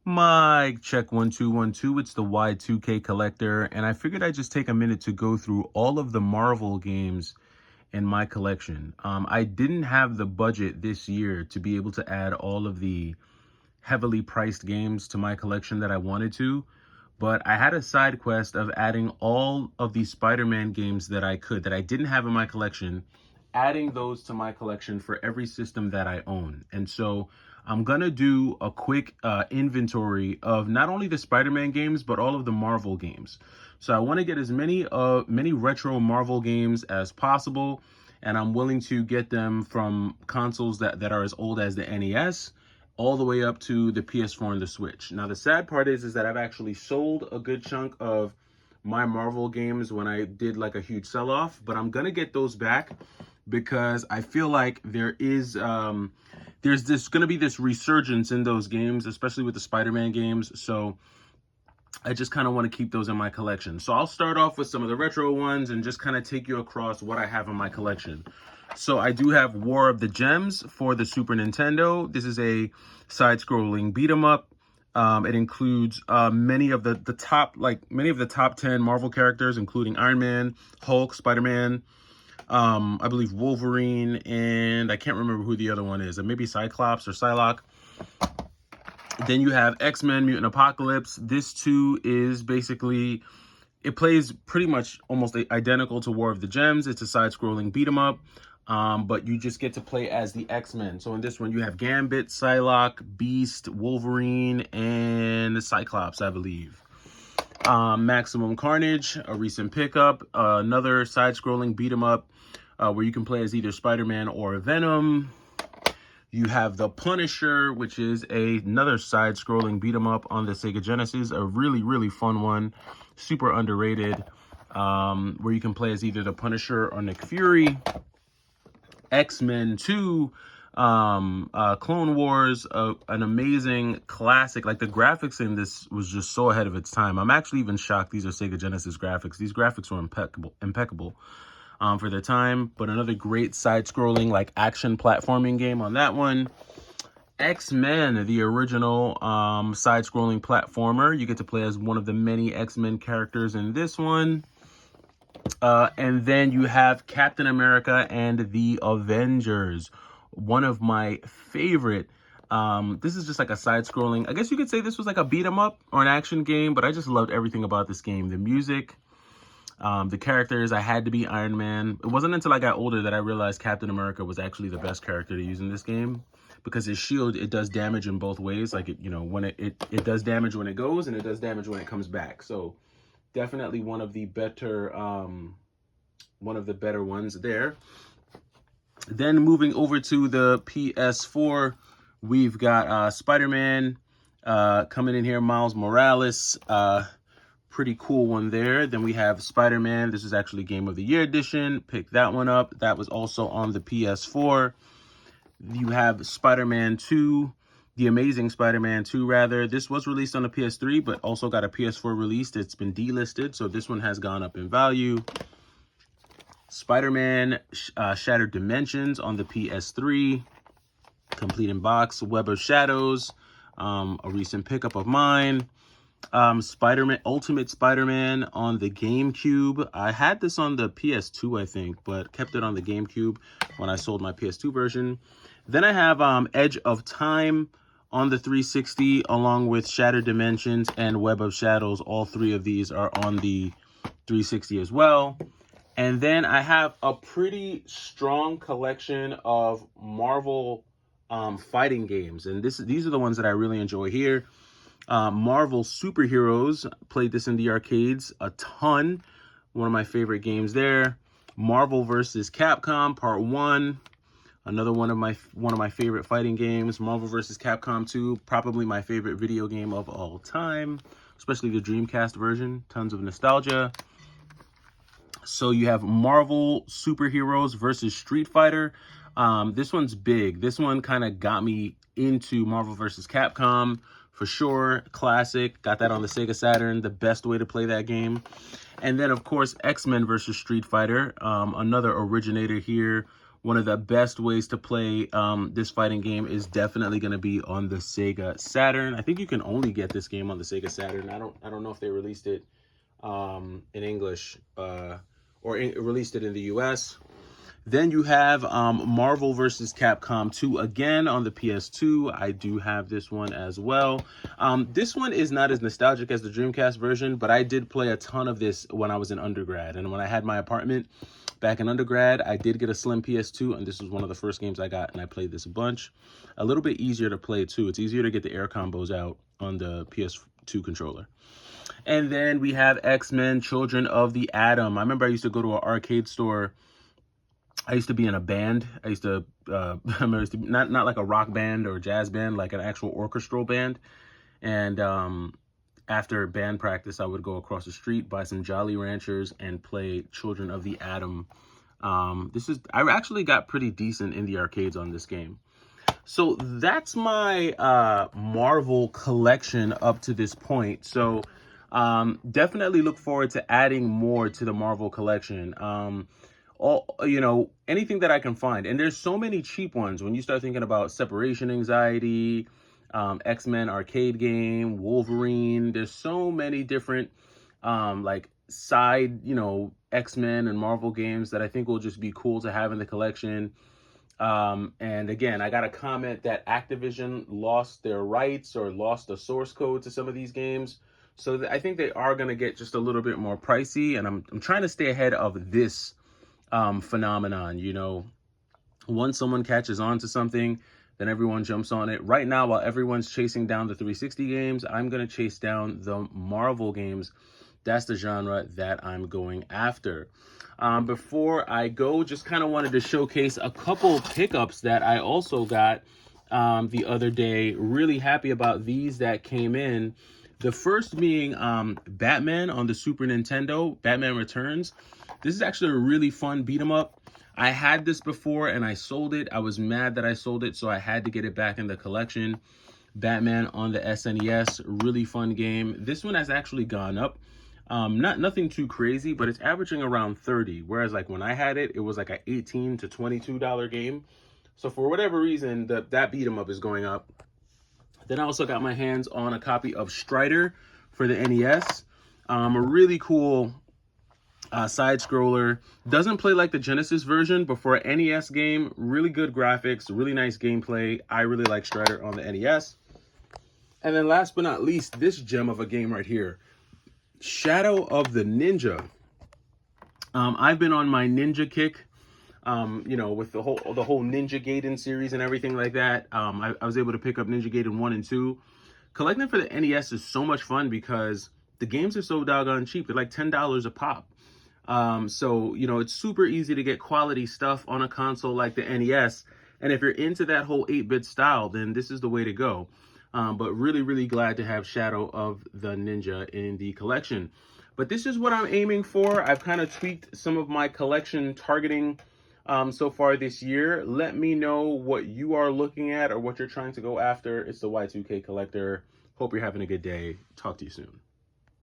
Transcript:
Mic check 1 2 1 2. It's the Y2K collector, and I figured I'd just take a minute to go through all of the Marvel games in my collection. I didn't have the budget this year to be able to add all of the heavily priced games to my collection that I wanted to, but I had a side quest of adding all of the Spider-Man games that I didn't have in my collection, adding those to my collection for every system that I own. And so I'm gonna do a quick inventory of not only the Spider-Man games, but all of the Marvel games. So I want to get as many retro Marvel games as possible, and I'm willing to get them from consoles that are as old as the NES all the way up to the PS4 and the Switch. Now the sad part is that I've actually sold a good chunk of my Marvel games when I did like a huge sell-off, but I'm gonna get those back because I feel like there's going to be this resurgence in those games, especially with the Spider-Man games. So I just kind of want to keep those in my collection. So I'll start off with some of the retro ones and just kind of take you across what I have in my collection. So I do have War of the Gems for the Super Nintendo. This is a side-scrolling beat 'em up. It includes many of the top 10 Marvel characters, including Iron Man, Hulk, Spider-Man, I believe Wolverine, and I can't remember who the other one is. Maybe Cyclops or Psylocke. Then you have X-Men Mutant Apocalypse. This too is basically, it plays pretty much almost identical to War of the Gems. It's a side-scrolling beat 'em up, but you just get to play as the X-Men. So in this one, you have Gambit, Psylocke, Beast, Wolverine, and Cyclops, I believe. Maximum Carnage, a recent pickup, another side-scrolling beat 'em up where you can play as either Spider-Man or Venom. You have The Punisher, which is another side-scrolling beat 'em up on the Sega Genesis, a really, really fun one, super underrated, where you can play as either The Punisher or Nick Fury. X-Men 2, Clone Wars, an amazing classic. Like, the graphics in this was just so ahead of its time. I'm actually even shocked these are Sega Genesis graphics. These graphics were impeccable for their time. But another great side-scrolling, like, action platforming game on that one. X-Men, the original side-scrolling platformer. You get to play as one of the many X-Men characters in this one. And then you have Captain America and the Avengers, one of my favorite. This is just like a side-scrolling, I guess you could say this was like a beat 'em up or an action game, but I just loved everything about this game. The music, the characters. I had to be Iron Man. It wasn't until I got older that I realized Captain America was actually the best character to use in this game, because his shield, it does damage in both ways. Like, when it does damage when it goes, and it does damage when it comes back. So definitely one of the better ones there. Then moving over to the PS4, we've got Spider-Man coming in here, Miles Morales, pretty cool one there. Then we have Spider-Man. This is actually Game of the Year edition. Pick that one up. That was also on the PS4. You have Spider-Man 2, The Amazing Spider-Man 2, rather. This was released on the PS3, but also got a PS4 release. It's been delisted, so this one has gone up in value. Spider-Man Shattered Dimensions on the PS3. Complete in box. Web of Shadows, a recent pickup of mine. Spider-Man, Ultimate Spider-Man on the GameCube. I had this on the PS2, I think, but kept it on the GameCube when I sold my PS2 version. Then I have Edge of Time on the 360, along with Shattered Dimensions and Web of Shadows. All three of these are on the 360 as well. And then I have a pretty strong collection of Marvel fighting games, and these are the ones that I really enjoy here. Marvel Superheroes, played this in the arcades a ton. One of my favorite games there. Marvel vs. Capcom Part 1, another one of my favorite fighting games. Marvel vs. Capcom 2, probably my favorite video game of all time, especially the Dreamcast version. Tons of nostalgia. So you have Marvel Superheroes versus Street Fighter. This one's big. This one kind of got me into Marvel vs. Capcom. For sure, classic. Got that on the Sega Saturn, the best way to play that game. And then, of course, X-Men versus Street Fighter, another originator here one of the best ways to play this fighting game is definitely going to be on the Sega Saturn. I think you can only get this game on the Sega Saturn. I don't know if they released it in English released it in the US. Then you have Marvel vs. Capcom 2 again on the PS2. I do have this one as well. This one is not as nostalgic as the Dreamcast version, but I did play a ton of this when I was in undergrad. And when I had my apartment back in undergrad, I did get a slim PS2, and this was one of the first games I got, and I played this a bunch. A little bit easier to play, too. It's easier to get the air combos out on the PS2 controller. And then we have X-Men Children of the Atom. I remember I used to go to an arcade store. I used to be in a band. I used to, not like a rock band or a jazz band, like an actual orchestral band. And after band practice, I would go across the street, buy some Jolly Ranchers, and play Children of the Atom. I actually got pretty decent in the arcades on this game. So that's my Marvel collection up to this point. So definitely look forward to adding more to the Marvel collection. Anything that I can find. And there's so many cheap ones when you start thinking about Separation Anxiety, X-Men arcade game, Wolverine. There's so many different like side, X-Men and Marvel games that I think will just be cool to have in the collection. And again, I got a comment that Activision lost their rights or lost the source code to some of these games. So I think they are going to get just a little bit more pricey. And I'm trying to stay ahead of this phenomenon. Once someone catches on to something, then everyone jumps on it. Right now, while everyone's chasing down the 360 games, I'm going to chase down the Marvel games. That's the genre that I'm going after. Before I go, just kind of wanted to showcase a couple pickups that I also got the other day. Really happy about these that came in. The first being Batman on the Super Nintendo, Batman Returns. This is actually a really fun beat 'em up. I had this before and I sold it. I was mad that I sold it, so I had to get it back in the collection. Batman on the SNES, really fun game. This one has actually gone up. Nothing too crazy, but it's averaging around 30. Whereas like when I had it, it was like an $18 to $22 game. So for whatever reason, that beat 'em up is going up. Then I also got my hands on a copy of Strider for the NES. A really cool side scroller. Doesn't play like the Genesis version, but for an NES game, really good graphics, really nice gameplay. I really like Strider on the NES. And then last but not least, this gem of a game right here, Shadow of the Ninja. I've been on my Ninja kick, with the whole Ninja Gaiden series and everything like that. I was able to pick up Ninja Gaiden 1 and 2. Collecting for the NES is so much fun because the games are so doggone cheap. They're like $10 a pop. So, it's super easy to get quality stuff on a console like the NES. And if you're into that whole 8-bit style, then this is the way to go. But really, really glad to have Shadow of the Ninja in the collection. But this is what I'm aiming for. I've kind of tweaked some of my collection targeting so far this year. Let me know what you are looking at or what you're trying to go after. It's the Y2K Collector. Hope you're having a good day. Talk to you soon.